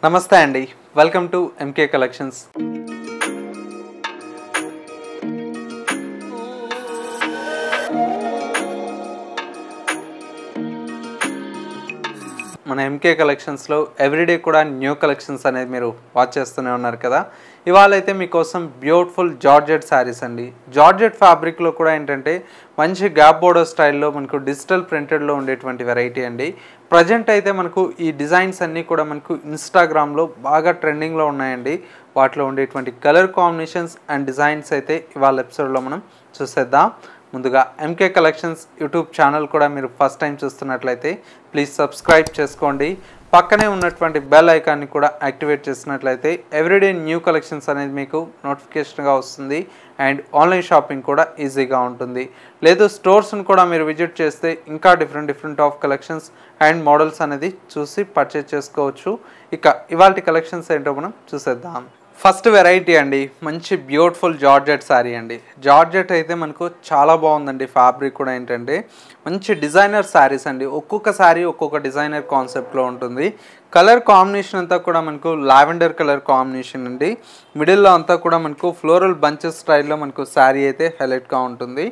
నమస్తే అండి, welcome to MK collections. మన ఎంకే కలెక్షన్స్లో ఎవ్రీడే కూడా న్యూ కలెక్షన్స్ అనేది మీరు వాచ్ చేస్తూనే ఉన్నారు కదా. ఇవాళ అయితే మీకోసం బ్యూటిఫుల్ జార్జెట్ శారీస్ అండి. జార్జెట్ ఫ్యాబ్రిక్లో కూడా ఏంటంటే మంచి గ్యాప్ బోర్డర్ స్టైల్లో మనకు డిజిటల్ ప్రింటెడ్లో ఉండేటువంటి వెరైటీ అండి. ప్రజెంట్ అయితే మనకు ఈ డిజైన్స్ అన్నీ కూడా మనకు ఇన్స్టాగ్రామ్లో బాగా ట్రెండింగ్లో ఉన్నాయండి. వాటిలో ఉండేటువంటి కలర్ కాంబినేషన్స్ అండ్ డిజైన్స్ అయితే ఇవాళ ఎపిసోడ్లో మనం చూసేద్దాం. ముందుగా ఎంకే కలెక్షన్స్ యూట్యూబ్ ఛానల్ కూడా మీరు ఫస్ట్ టైం చూస్తున్నట్లయితే ప్లీజ్ సబ్స్క్రైబ్ చేసుకోండి. పక్కనే ఉన్నటువంటి బెల్ ఐకాన్ని కూడా యాక్టివేట్ చేసినట్లయితే ఎవ్రీడే న్యూ కలెక్షన్స్ అనేది మీకు నోటిఫికేషన్గా వస్తుంది అండ్ ఆన్లైన్ షాపింగ్ కూడా ఈజీగా ఉంటుంది. లేదు స్టోర్స్ని కూడా మీరు విజిట్ చేస్తే ఇంకా different of collections and models అనేది చూసి పర్చేజ్ చేసుకోవచ్చు. ఇక ఇవాల్టి కలెక్షన్స్ ఏంటో మనం చూసేద్దాం. ఫస్ట్ వెరైటీ అండి, మంచి బ్యూటిఫుల్ జార్జెట్ శారీ అండి. జార్జెట్ అయితే మనకు చాలా బాగుందండి. ఫ్యాబ్రిక్ కూడా ఏంటంటే మంచి డిజైనర్ శారీస్ అండి. ఒక్కొక్క శారీ ఒక్కొక్క డిజైనర్ కాన్సెప్ట్లో ఉంటుంది. కలర్ కాంబినేషన్ అంతా కూడా మనకు లావెండర్ కలర్ కాంబినేషన్ అండి. మిడిల్లో అంతా కూడా మనకు ఫ్లోరల్ బంచెస్ స్టైల్లో మనకు శారీ అయితే హైలైట్గా ఉంటుంది.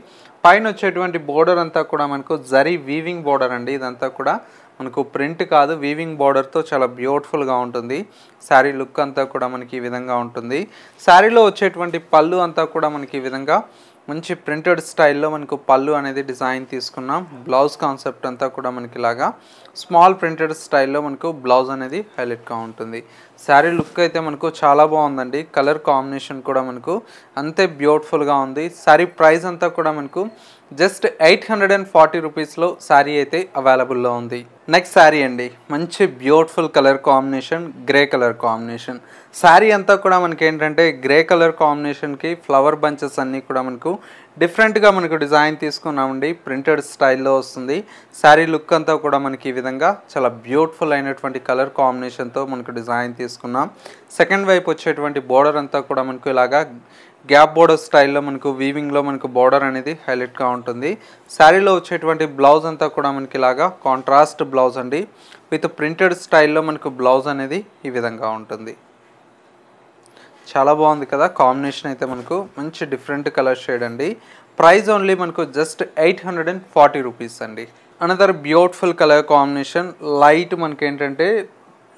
పైన వచ్చేటువంటి బోర్డర్ అంతా కూడా మనకు జరీ వీవింగ్ బోర్డర్ అండి. ఇదంతా కూడా మనకు ప్రింట్ కాదు, వీవింగ్ బార్డర్తో చాలా బ్యూటిఫుల్గా ఉంటుంది. శారీ లుక్ అంతా కూడా మనకి ఈ విధంగా ఉంటుంది. శారీలో వచ్చేటువంటి పళ్ళు అంతా కూడా మనకి ఈ విధంగా మంచి ప్రింటెడ్ స్టైల్లో మనకు పళ్ళు అనేది డిజైన్ తీసుకున్నాం. బ్లౌజ్ కాన్సెప్ట్ అంతా కూడా మనకి ఇలాగా స్మాల్ ప్రింటెడ్ స్టైల్లో మనకు బ్లౌజ్ అనేది హైలైట్గా ఉంటుంది. శారీ లుక్ అయితే మనకు చాలా బాగుందండి. కలర్ కాంబినేషన్ కూడా మనకు అంతే బ్యూటిఫుల్గా ఉంది. శారీ ప్రైస్ అంతా కూడా మనకు జస్ట్ 840 రూపీస్లో శారీ అయితే అవైలబుల్లో ఉంది. నెక్స్ట్ శారీ అండి, మంచి beautiful colour combination, grey colour combination. Sari అంతా కూడా మనకి ఏంటంటే గ్రే కలర్ కాంబినేషన్కి ఫ్లవర్ బంచెస్ అన్నీ కూడా మనకు డిఫరెంట్గా మనకు డిజైన్ తీసుకున్నామండి. ప్రింటెడ్ స్టైల్లో వస్తుంది. శారీ లుక్ అంతా కూడా మనకి ఈ విధంగా చాలా బ్యూటిఫుల్ అయినటువంటి కలర్ కాంబినేషన్తో మనకు డిజైన్ తీసుకున్నాం. సెకండ్ వైపు వచ్చేటువంటి బోర్డర్ అంతా కూడా మనకు ఇలాగా గ్యాప్ బోర్డర్ స్టైల్లో మనకు వీవింగ్లో మనకు బోర్డర్ అనేది హైలైట్గా ఉంటుంది. శారీలో వచ్చేటువంటి బ్లౌజ్ అంతా కూడా మనకి ఇలాగా కాంట్రాస్ట్ బ్లౌజ్ అండి. విత్ ప్రింటెడ్ స్టైల్లో మనకు బ్లౌజ్ అనేది ఈ విధంగా ఉంటుంది. చాలా బాగుంది కదా కాంబినేషన్ అయితే మనకు మంచి డిఫరెంట్ కలర్ షేడ్ అండి. ప్రైస్ ఓన్లీ మనకు జస్ట్ 840 రూపీస్ అండి. Another beautiful colour combination, light మనకి ఏంటంటే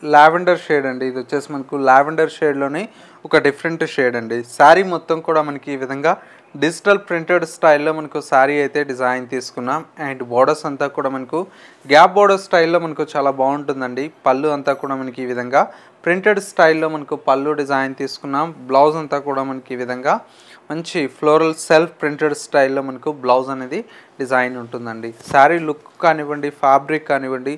లావెండర్ షేడ్ అండి. ఇది వచ్చేసి మనకు లావెండర్ షేడ్లోనే ఒక డిఫరెంట్ షేడ్ అండి. శారీ మొత్తం కూడా మనకి ఈ విధంగా డిజిటల్ ప్రింటెడ్ స్టైల్లో మనకు శారీ అయితే డిజైన్ తీసుకున్నాం. అండ్ బోర్డర్స్ అంతా కూడా మనకు గ్యాప్ బోర్డర్ స్టైల్లో మనకు చాలా బాగుంటుందండి. పళ్ళు అంతా కూడా మనకి ఈ విధంగా ప్రింటెడ్ స్టైల్లో మనకు పళ్ళు డిజైన్ తీసుకున్నాం. బ్లౌజ్ అంతా కూడా మనకి ఈ విధంగా మంచి ఫ్లోరల్ సెల్ఫ్ ప్రింటెడ్ స్టైల్లో మనకు బ్లౌజ్ అనేది డిజైన్ ఉంటుందండి. శారీ లుక్ కానివ్వండి, ఫ్యాబ్రిక్ కానివ్వండి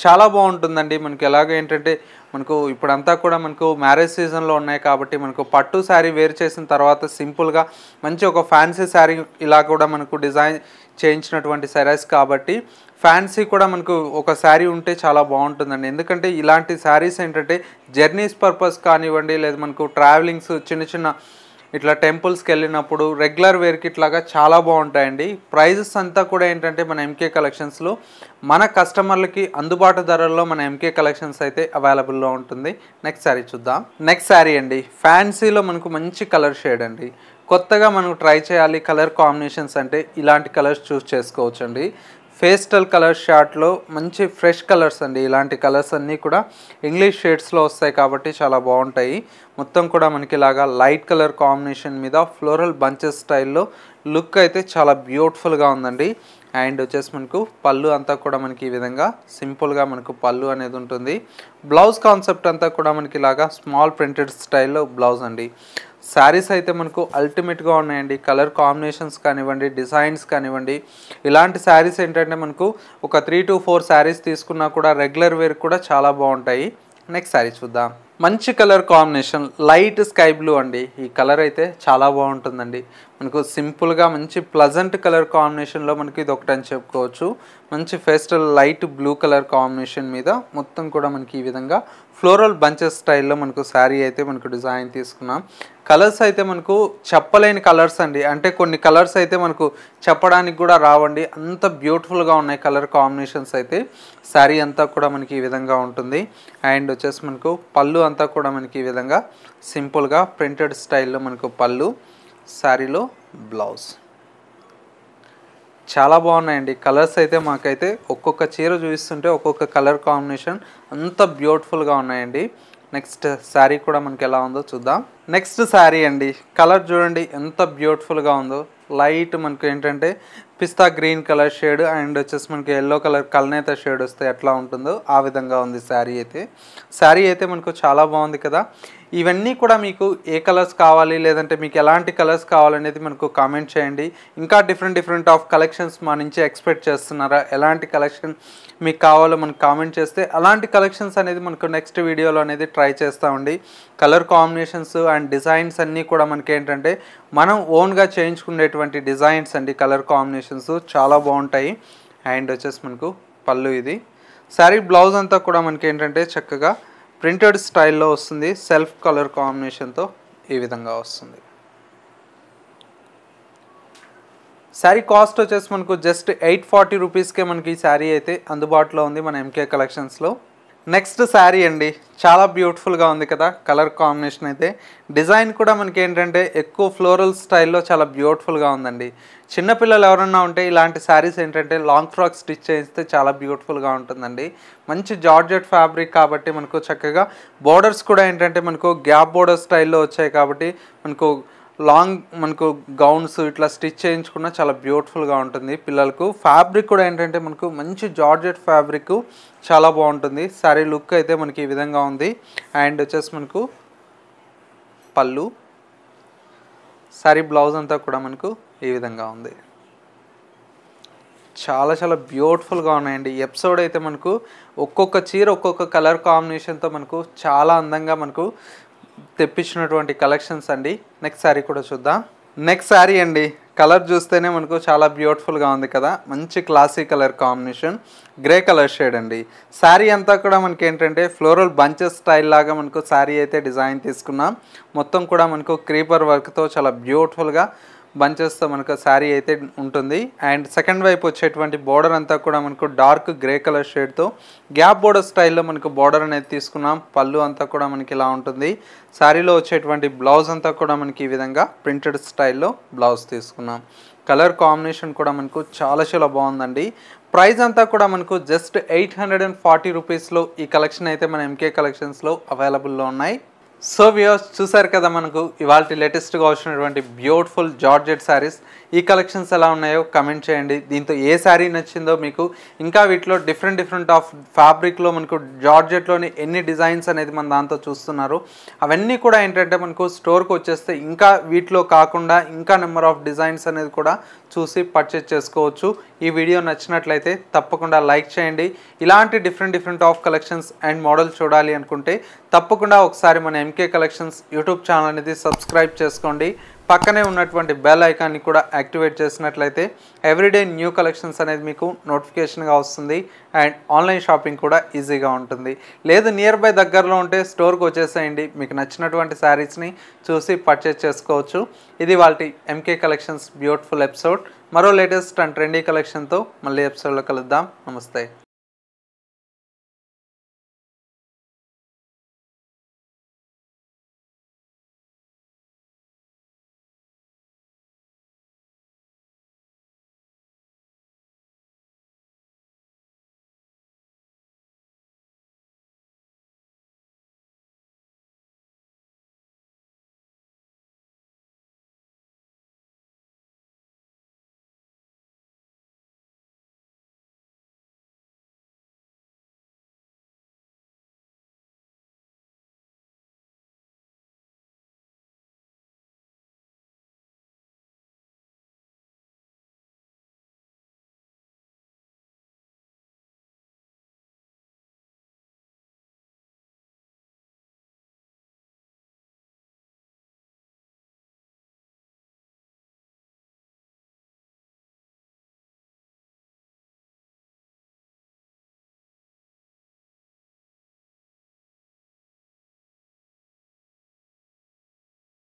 చాలా బాగుంటుందండి. మనకి ఎలాగ ఏంటంటే మనకు ఇప్పుడంతా కూడా మనకు మ్యారేజ్ సీజన్లో ఉన్నాయి కాబట్టి మనకు పట్టు శారీ వేర్ చేసిన తర్వాత సింపుల్గా మంచి ఒక ఫ్యాన్సీ శారీ ఇలా కూడా మనకు డిజైన్ చేయించినటువంటి శారీస్ కాబట్టి ఫ్యాన్సీ కూడా మనకు ఒక శారీ ఉంటే చాలా బాగుంటుందండి. ఎందుకంటే ఇలాంటి శారీస్ ఏంటంటే జర్నీస్ పర్పస్ కానివ్వండి, లేదా మనకు ట్రావెలింగ్స్ చిన్న ఇట్లా టెంపుల్స్కి వెళ్ళినప్పుడు రెగ్యులర్ వేర్కి ఇట్లాగా చాలా బాగుంటాయండి. ప్రైజెస్ అంతా కూడా ఏంటంటే మన ఎంకే కలెక్షన్స్లో మన కస్టమర్లకి అందుబాటు ధరల్లో మన ఎంకే కలెక్షన్స్ అయితే అవైలబుల్లో ఉంటుంది. నెక్స్ట్ శారీ చూద్దాం. నెక్స్ట్ శారీ అండి, ఫ్యాన్సీలో మనకు మంచి కలర్ షేడ్ అండి. కొత్తగా మనకు ట్రై చేయాలి కలర్ కాంబినేషన్స్ అంటే ఇలాంటి కలర్స్ చూస్ చేసుకోవచ్చు అండి. పేస్టల్ కలర్ షార్ట్లో మంచి ఫ్రెష్ కలర్స్ అండి. ఇలాంటి కలర్స్ అన్నీ కూడా ఇంగ్లీష్ షేడ్స్లో వస్తాయి కాబట్టి చాలా బాగుంటాయి. మొత్తం కూడా మనకి ఇలాగా లైట్ కలర్ కాంబినేషన్ మీద ఫ్లోరల్ బంచెస్ స్టైల్లో లుక్ అయితే చాలా బ్యూటిఫుల్గా ఉందండి. అండ్ వచ్చేసి మనకు పళ్ళు అంతా కూడా మనకి ఈ విధంగా సింపుల్గా మనకు పళ్ళు అనేది ఉంటుంది. బ్లౌజ్ కాన్సెప్ట్ అంతా కూడా మనకి ఇలాగా స్మాల్ ప్రింటెడ్ స్టైల్లో బ్లౌజ్ అండి. శారీస్ అయితే మనకు అల్టిమేట్గా ఉన్నాయండి. కలర్ కాంబినేషన్స్ కానివ్వండి, డిజైన్స్ కానివ్వండి, ఇలాంటి శారీస్ ఏంటంటే మనకు ఒక 3 to 4 శారీస్ తీసుకున్నా కూడా రెగ్యులర్ వేర్ కూడా చాలా బాగుంటాయి. నెక్స్ట్ శారీ చూద్దాం. మంచి colour combination, light sky blue అండి. ఈ కలర్ అయితే చాలా బాగుంటుందండి. మనకు సింపుల్గా మంచి ప్లజెంట్ కలర్ కాంబినేషన్లో మనకి ఇది ఒకటి అని చెప్పుకోవచ్చు. మంచి pastel light blue colour combination మీద మొత్తం కూడా మనకి ఈ విధంగా ఫ్లోరల్ బంచెస్ స్టైల్లో మనకు శారీ అయితే మనకు డిజైన్ తీసుకున్నాం. కలర్స్ అయితే మనకు చెప్పలేని కలర్స్ అండి. అంటే కొన్ని కలర్స్ అయితే మనకు చెప్పడానికి కూడా రావండి, అంత బ్యూటిఫుల్గా ఉన్నాయి కలర్ కాంబినేషన్స్ అయితే. శారీ అంతా కూడా మనకి ఈ విధంగా ఉంటుంది. అండ్ వచ్చేసి మనకు పళ్ళు అంతా కూడా మనకి ఈ విధంగా సింపుల్గా ప్రింటెడ్ స్టైల్లో మనకు పళ్ళు, శారీలో బ్లౌజ్. చాలా బాగున్నాయండి కలర్స్ అయితే. మాకైతే ఒక్కొక్క చీర చూపిస్తుంటే ఒక్కొక్క కలర్ కాంబినేషన్ అంత బ్యూటిఫుల్గా ఉన్నాయండి. నెక్స్ట్ శారీ కూడా మనకి ఎలా ఉందో చూద్దాం. నెక్స్ట్ శారీ అండి, కలర్ చూడండి ఎంత బ్యూటిఫుల్గా ఉందో. లైట్ మనకు ఏంటంటే పిస్తా గ్రీన్ కలర్ షేడ్ అండ్ వచ్చేసి మనకి ఎల్లో కలర్ కల్నేత షేడ్ వస్తే ఎట్లా ఉంటుందో ఆ విధంగా ఉంది శారీ అయితే. శారీ అయితే మనకు చాలా బాగుంది కదా. ఇవన్నీ కూడా మీకు ఏ కలర్స్ కావాలి లేదంటే మీకు ఎలాంటి కలర్స్ కావాలనేది మనకు కామెంట్ చేయండి. ఇంకా డిఫరెంట్ ఆఫ్ కలెక్షన్స్ మా నుంచి ఎక్స్పెక్ట్ చేస్తున్నారా, ఎలాంటి కలెక్షన్ మీకు కావాలో మనకు కామెంట్ చేస్తే అలాంటి కలెక్షన్స్ అనేది మనకు నెక్స్ట్ వీడియోలో అనేది ట్రై చేస్తామండి. కలర్ కాంబినేషన్స్ అండ్ డిజైన్స్ అన్నీ కూడా మనకి ఏంటంటే మనం ఓన్గా చేయించుకునేటువంటి డిజైన్స్ అండి. కలర్ కాంబినేషన్స్ చాలా బాగుంటాయి. అండ్ వచ్చేసి మనకు పళ్ళు ఇది. శారీ బ్లౌజ్ అంతా కూడా మనకి ఏంటంటే చక్కగా ప్రింటెడ్ స్టైల్లో వస్తుంది, సెల్ఫ్ కలర్ కాంబినేషన్తో ఈ విధంగా వస్తుంది. శారీ కాస్ట్ వచ్చేసి మనకు జస్ట్ 840 రూపీస్కే మనకి ఈ శారీ అయితే అందుబాటులో ఉంది మన ఎంకే కలెక్షన్స్లో. నెక్స్ట్ శారీ అండి, చాలా బ్యూటిఫుల్గా ఉంది కదా కలర్ కాంబినేషన్ అయితే. డిజైన్ కూడా మనకి ఏంటంటే ఎక్కువ ఫ్లోరల్ స్టైల్లో చాలా బ్యూటిఫుల్గా ఉందండి. చిన్నపిల్లలు ఎవరన్నా ఉంటే ఇలాంటి శారీస్ ఏంటంటే లాంగ్ ఫ్రాక్ స్టిచ్ చేస్తే చాలా బ్యూటిఫుల్గా ఉంటుందండి. మంచి జార్జెట్ ఫ్యాబ్రిక్ కాబట్టి మనకు చక్కగా బోర్డర్స్ కూడా ఏంటంటే మనకు గ్యాప్ బోర్డర్ స్టైల్లో వచ్చాయి కాబట్టి మనకు గౌన్స్ ఇట్లా స్టిచ్ చేయించుకున్న చాలా బ్యూటిఫుల్గా ఉంటుంది పిల్లలకు. ఫ్యాబ్రిక్ కూడా ఏంటంటే మనకు మంచి జార్జెట్ ఫ్యాబ్రిక్, చాలా బాగుంటుంది. శారీ లుక్ అయితే మనకి ఈ విధంగా ఉంది. అండ్ వచ్చేసి మనకు పళ్ళు, శారీ బ్లౌజ్ అంతా కూడా మనకు ఈ విధంగా ఉంది. చాలా బ్యూటిఫుల్గా ఉన్నాయండి. ఎపిసోడ్ అయితే మనకు ఒక్కొక్క చీర ఒక్కొక్క కలర్ కాంబినేషన్తో మనకు చాలా అందంగా మనకు తెప్పించినటువంటి కలెక్షన్స్ అండి. నెక్స్ట్ శారీ కూడా చూద్దాం. నెక్స్ట్ శారీ అండి, కలర్ చూస్తేనే మనకు చాలా బ్యూటిఫుల్గా ఉంది కదా. మంచి classy colour combination, grey colour shade అండి. శారీ అంతా కూడా మనకి ఏంటంటే ఫ్లోరల్ బంచెస్ స్టైల్ లాగా మనకు శారీ అయితే డిజైన్ తీసుకున్నాం. మొత్తం కూడా మనకు క్రీపర్ వర్క్తో చాలా బ్యూటిఫుల్గా బంచెస్తో మనకు శారీ అయితే ఉంటుంది. అండ్ సెకండ్ వైపు వచ్చేటువంటి బోర్డర్ అంతా కూడా మనకు డార్క్ గ్రే కలర్ షేడ్తో గ్యాప్ బోర్డర్ స్టైల్లో మనకు బోర్డర్ అనేది తీసుకున్నాం. పళ్ళు అంతా కూడా మనకి ఇలా ఉంటుంది. శారీలో వచ్చేటువంటి బ్లౌజ్ అంతా కూడా మనకి ఈ విధంగా ప్రింటెడ్ స్టైల్లో బ్లౌజ్ తీసుకున్నాం. కలర్ కాంబినేషన్ కూడా మనకు చాలా బాగుందండి. ప్రైస్ అంతా కూడా మనకు జస్ట్ 840 రూపీస్లో ఈ కలెక్షన్ అయితే మన ఎంకే కలెక్షన్స్లో అవైలబుల్లో ఉన్నాయి. సో వ్యూవర్స్ చూసారు కదా మనకు ఇవాళ లేటెస్ట్గా వచ్చినటువంటి బ్యూటిఫుల్ జార్జెట్ శారీస్. ఈ కలెక్షన్స్ ఎలా ఉన్నాయో కమెంట్ చేయండి. దీంతో ఏ శారీ నచ్చిందో మీకు, ఇంకా వీటిలో డిఫరెంట్ ఆఫ్ ఫ్యాబ్రిక్లో మనకు జార్జెట్లోని ఎన్ని డిజైన్స్ అనేది మన దాంతో చూస్తున్నారు, అవన్నీ కూడా ఏంటంటే మనకు స్టోర్కి వచ్చేస్తే ఇంకా వీటిలో కాకుండా ఇంకా నెంబర్ ఆఫ్ డిజైన్స్ అనేది కూడా చూసి పర్చేజ్ చేసుకోవచ్చు. ఈ వీడియో నచ్చినట్లయితే తప్పకుండా లైక్ చేయండి. ఇలాంటి different of collections and model చూడాలి అనుకుంటే తప్పకుండా ఒకసారి మన ఎంకే కలెక్షన్స్ యూట్యూబ్ ఛానల్ అనేది సబ్స్క్రైబ్ చేసుకోండి. పక్కనే ఉన్నటువంటి బెల్ ఐకాన్ని కూడా యాక్టివేట్ చేసినట్లయితే ఎవ్రీడే న్యూ కలెక్షన్స్ అనేది మీకు నోటిఫికేషన్గా వస్తుంది. అండ్ ఆన్లైన్ షాపింగ్ కూడా ఈజీగా ఉంటుంది. లేదు నియర్ బై దగ్గరలో ఉంటే స్టోర్కి వచ్చేసేయండి, మీకు నచ్చినటువంటి శారీస్ని చూసి పర్చేజ్ చేసుకోవచ్చు. ఇది వాళ్ళ ఎంకే కలెక్షన్స్ బ్యూటిఫుల్ ఎపిసోడ్. మరో లేటెస్ట్ అండ్ ట్రెండీ కలెక్షన్తో మళ్ళీ ఎపిసోడ్లో కలుద్దాం. నమస్తే.